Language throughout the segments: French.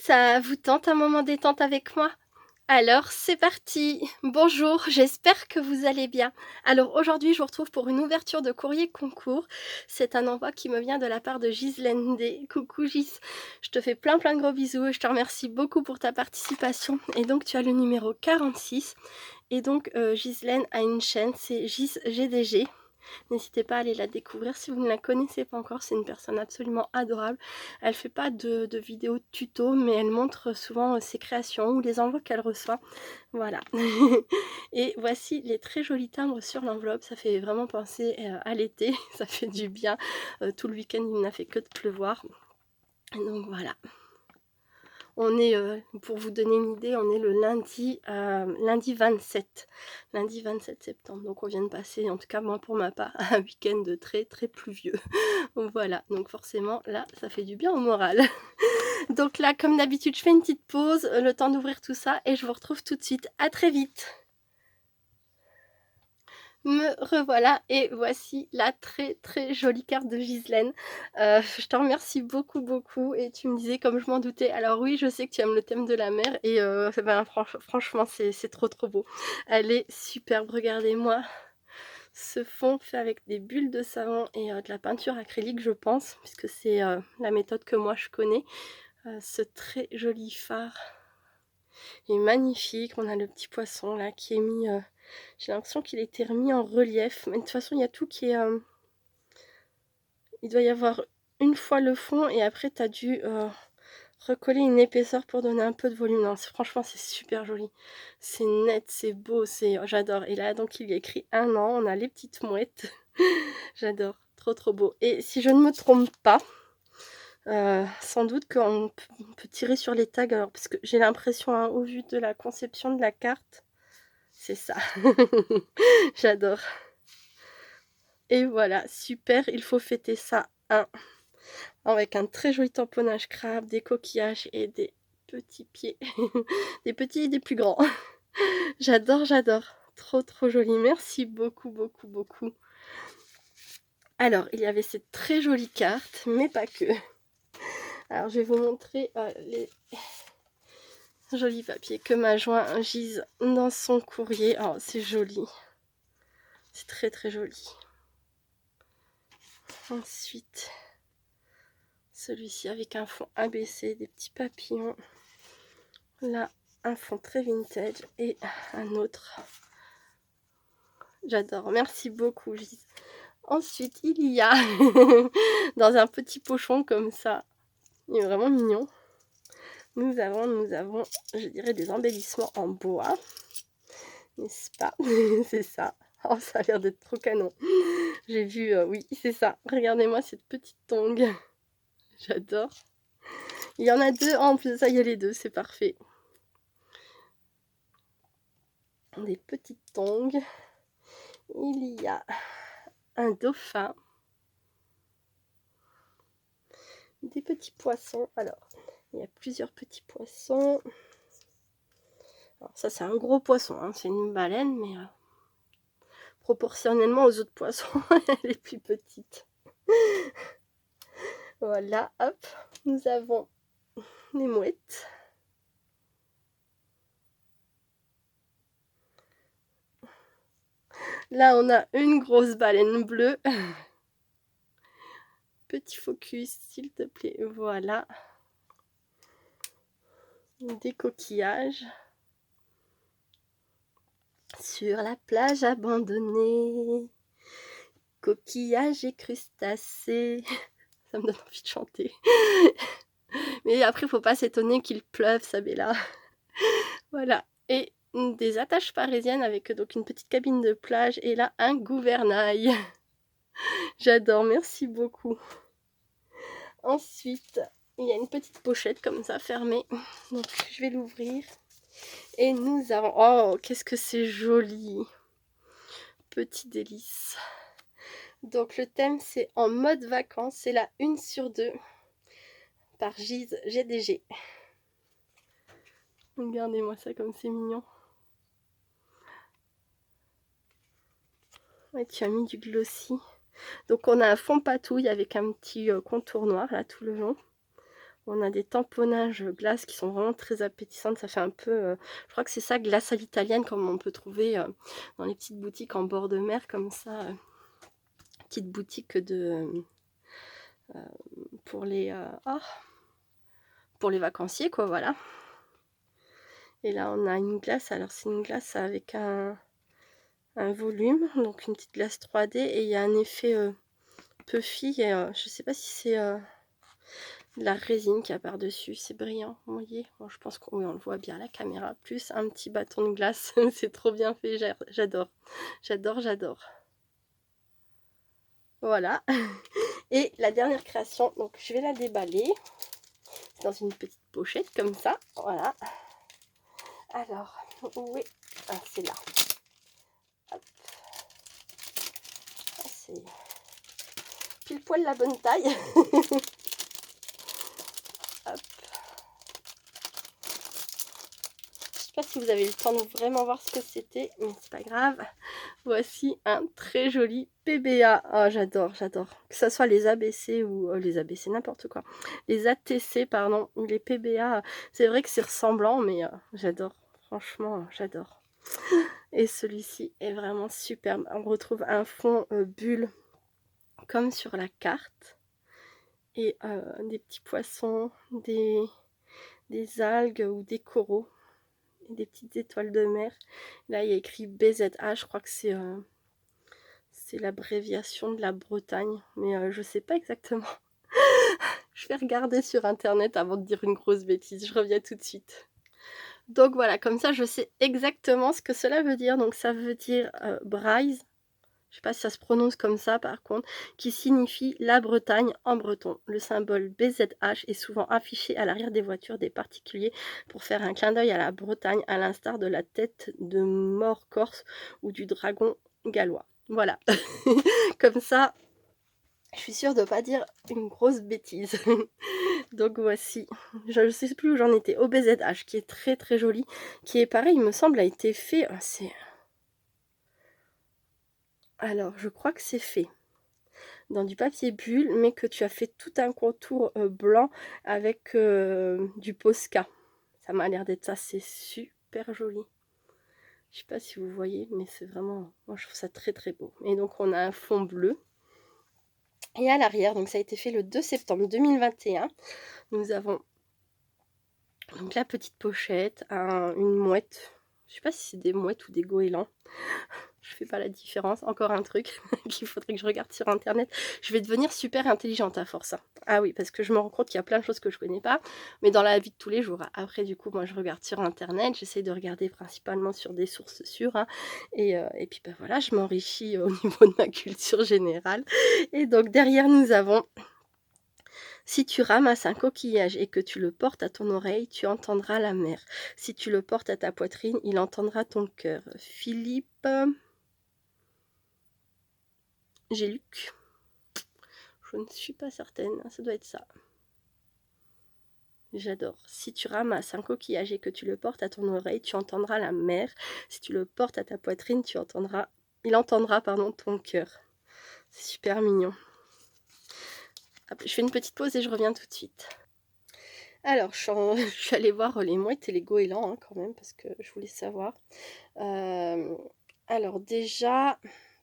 Ça vous tente un moment détente avec moi? Alors c'est parti! Bonjour, j'espère que vous allez bien. Alors aujourd'hui, je vous retrouve pour une ouverture de courrier concours. C'est un envoi qui me vient de la part de Ghislaine D. Coucou Gis, je te fais plein de gros bisous et je te remercie beaucoup pour ta participation. Et donc tu as le numéro 46 et donc Ghislaine a une chaîne, c'est Gis GDG. N'hésitez pas à aller la découvrir si vous ne la connaissez pas encore, c'est une personne absolument adorable. Elle fait pas de vidéos tuto, mais elle montre souvent ses créations ou les envois qu'elle reçoit. Voilà. Et voici les très jolis timbres sur l'enveloppe, ça fait vraiment penser à l'été, ça fait du bien. Tout le week-end, il n'a fait que de pleuvoir. Donc voilà. On est, pour vous donner une idée, on est le lundi 27. Lundi 27 septembre. Donc on vient de passer, en tout cas moi pour ma part, un week-end très très pluvieux. Voilà, donc forcément là, ça fait du bien au moral. Donc là, comme d'habitude, je fais une petite pause, le temps d'ouvrir tout ça, et je vous retrouve tout de suite. À très vite! Me revoilà et voici la très jolie carte de Ghislaine. Je te remercie beaucoup et tu me disais comme je m'en doutais. Alors oui, je sais que tu aimes le thème de la mer et ben, franchement c'est trop beau. Elle est superbe, regardez-moi ce fond fait avec des bulles de savon et de la peinture acrylique je pense, puisque c'est la méthode que moi je connais. Ce très joli phare est magnifique, on a le petit poisson là qui est mis... j'ai l'impression qu'il a été remis en relief, mais de toute façon il y a tout qui est... il doit y avoir une fois le fond et après tu as dû recoller une épaisseur pour donner un peu de volume. Non, franchement c'est super joli, c'est net, c'est beau, j'adore. Et là donc il y a écrit 1 an, on a les petites mouettes. J'adore, trop beau. Et si je ne me trompe pas, sans doute qu'on peut tirer sur les tags, alors parce que j'ai l'impression, hein, au vu de la conception de la carte, c'est ça. J'adore. Et voilà, super, il faut fêter ça avec un très joli tamponnage crabe, des coquillages et des petits pieds. Des petits et des plus grands. J'adore. Trop joli. Merci beaucoup. Alors, il y avait cette très jolie carte, mais pas que. Alors, je vais vous montrer les jolis papiers que m'a joint Gise dans son courrier. Oh, c'est joli. C'est très joli. Ensuite, celui-ci avec un fond abaissé, des petits papillons. Là, un fond très vintage et un autre. J'adore. Merci beaucoup, Gise. Ensuite, il y a dans un petit pochon comme ça, il est vraiment mignon. Nous avons, je dirais, des embellissements en bois, n'est-ce pas? C'est ça. Oh, ça a l'air d'être trop canon. J'ai vu, oui, c'est ça. Regardez-moi cette petite tongue. J'adore. Il y en a 2 en plus, ça y est, les 2, c'est parfait. Des petites tongues. Il y a un dauphin. Des petits poissons. Alors, il y a plusieurs petits poissons. Alors ça, c'est un gros poisson, hein. C'est une baleine, mais proportionnellement aux autres poissons, elle est plus petite. Voilà, hop, nous avons les mouettes. Là, on a une grosse baleine bleue. Petit focus, s'il te plaît. Voilà. Des coquillages. Sur la plage abandonnée. Coquillages et crustacés. Ça me donne envie de chanter. Mais après, faut pas s'étonner qu'il pleuve, Sabella. Voilà. Et des attaches parisiennes avec donc une petite cabine de plage et là un gouvernail. J'adore, merci beaucoup. Ensuite, il y a une petite pochette comme ça fermée. Donc je vais l'ouvrir. Et nous avons... Oh, qu'est-ce que c'est joli. Petit délice. Donc le thème c'est en mode vacances. C'est la 1 sur 2 par Gise GDG. Regardez-moi ça comme c'est mignon. Ouais, tu as mis du glossy. Donc on a un fond patouille avec un petit contour noir là tout le long. On a des tamponnages glace qui sont vraiment très appétissantes. Ça fait un peu, je crois que c'est ça, glace à l'italienne, comme on peut trouver dans les petites boutiques en bord de mer, comme ça. Petite boutique de pour les pour les vacanciers, quoi, voilà. Et là, on a une glace. Alors, c'est une glace avec un volume, donc une petite glace 3D, et il y a un effet puffy. Et, je sais pas si c'est la résine qu'il y a par-dessus, c'est brillant, vous voyez. Bon, je pense qu'on oui, on le voit bien à la caméra, plus un petit bâton de glace. C'est trop bien fait, j'adore, j'adore, j'adore. Voilà. Et la dernière création, donc je vais la déballer. C'est dans une petite pochette comme ça, voilà. Alors, où est... Ah, c'est là. Hop. Ah, c'est pile poil la bonne taille. Hop. Je sais pas si vous avez eu le temps de vraiment voir ce que c'était, mais c'est pas grave. Voici un très joli PBA. Oh, j'adore, j'adore. Que ce soit les ABC ou les ABC, n'importe quoi. Les ATC, pardon, ou les PBA. C'est vrai que c'est ressemblant, mais j'adore. Franchement, j'adore. Et celui-ci est vraiment superbe. On retrouve un fond bulle comme sur la carte. Et des petits poissons, des algues ou des coraux. Et des petites étoiles de mer. Là, il y a écrit BZA. Je crois que c'est l'abréviation de la Bretagne. Mais je sais pas exactement. Je vais regarder sur internet avant de dire une grosse bêtise. Je reviens tout de suite. Donc voilà, comme ça je sais exactement ce que cela veut dire. Donc ça veut dire Braise, je sais pas si ça se prononce comme ça par contre, qui signifie la Bretagne en breton. Le symbole BZH est souvent affiché à l'arrière des voitures des particuliers pour faire un clin d'œil à la Bretagne, à l'instar de la tête de mort corse ou du dragon gallois. Voilà, comme ça je suis sûre de ne pas dire une grosse bêtise. Donc voici, je ne sais plus où j'en étais, OBZH, qui est très très joli, qui est pareil, il me semble, a été fait, alors je crois que c'est fait dans du papier bulle, mais que tu as fait tout un contour blanc avec du Posca. Ça m'a l'air d'être ça, c'est super joli. Je sais pas si vous voyez, mais c'est vraiment, moi je trouve ça très très beau. Et donc on a un fond bleu. Et à l'arrière, donc ça a été fait le 2 septembre 2021. Nous avons donc la petite pochette, une mouette. Je sais pas si c'est des mouettes ou des goélands. Je fais pas la différence. Encore un truc qu'il faudrait que je regarde sur internet. Je vais devenir super intelligente à force. Ah oui, parce que je me rends compte qu'il y a plein de choses que je connais pas, mais dans la vie de tous les jours. Après, du coup, moi, je regarde sur internet. J'essaie de regarder principalement sur des sources sûres. Et puis, ben voilà, je m'enrichis au niveau de ma culture générale. Et donc, derrière, nous avons... Si tu ramasses un coquillage et que tu le portes à ton oreille, tu entendras la mer. Si tu le portes à ta poitrine, il entendra ton cœur. Philippe Géluc. Je ne suis pas certaine, ça doit être ça. J'adore. Si tu ramasses un coquillage et que tu le portes à ton oreille, tu entendras la mer. Si tu le portes à ta poitrine, il entendra ton cœur. C'est super mignon. Hop, je fais une petite pause et je reviens tout de suite. Alors, je suis allée voir les mouettes et les goélands quand même, parce que je voulais savoir. Alors déjà,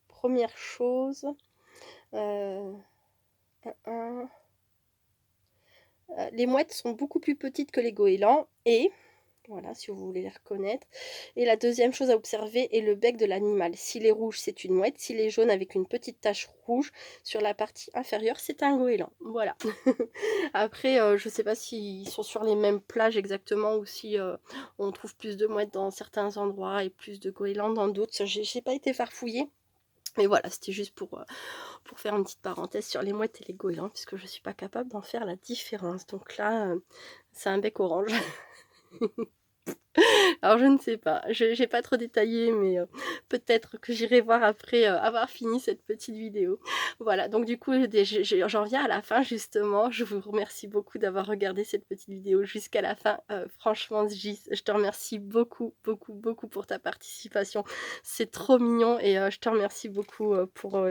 première chose, les mouettes sont beaucoup plus petites que les goélands et... Voilà, si vous voulez les reconnaître. Et la deuxième chose à observer est le bec de l'animal. S'il est rouge, c'est une mouette. S'il est jaune avec une petite tache rouge sur la partie inférieure, c'est un goéland. Voilà. Après, je ne sais pas s'ils sont sur les mêmes plages exactement ou si on trouve plus de mouettes dans certains endroits et plus de goélands dans d'autres. Je n'ai pas été farfouillée. Mais voilà, c'était juste pour faire une petite parenthèse sur les mouettes et les goélands, puisque je ne suis pas capable d'en faire la différence. Donc là, c'est un bec orange. Alors je ne sais pas, je j'ai pas trop détaillé, mais peut-être que j'irai voir après, avoir fini cette petite vidéo. Voilà, donc du coup, dé je j'en viens à la fin justement. Je vous remercie beaucoup d'avoir regardé cette petite vidéo jusqu'à la fin. Franchement Gis, je te remercie beaucoup, beaucoup, beaucoup pour ta participation. C'est trop mignon et je te remercie beaucoup, pour,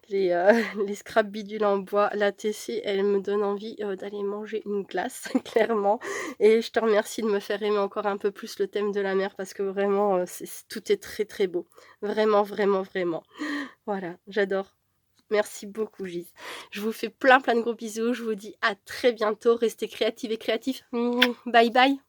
les, les scraps bidules en bois. La TC, elle me donne envie, d'aller manger une glace clairement. Et je te remercie de me faire aimer encore un peu plus le thème de la mer parce que vraiment, tout est très, très beau. Vraiment, vraiment, vraiment. Voilà, j'adore. Merci beaucoup Gis. Je vous fais plein, plein de gros bisous. Je vous dis à très bientôt. Restez créatives et créatifs. Bye bye.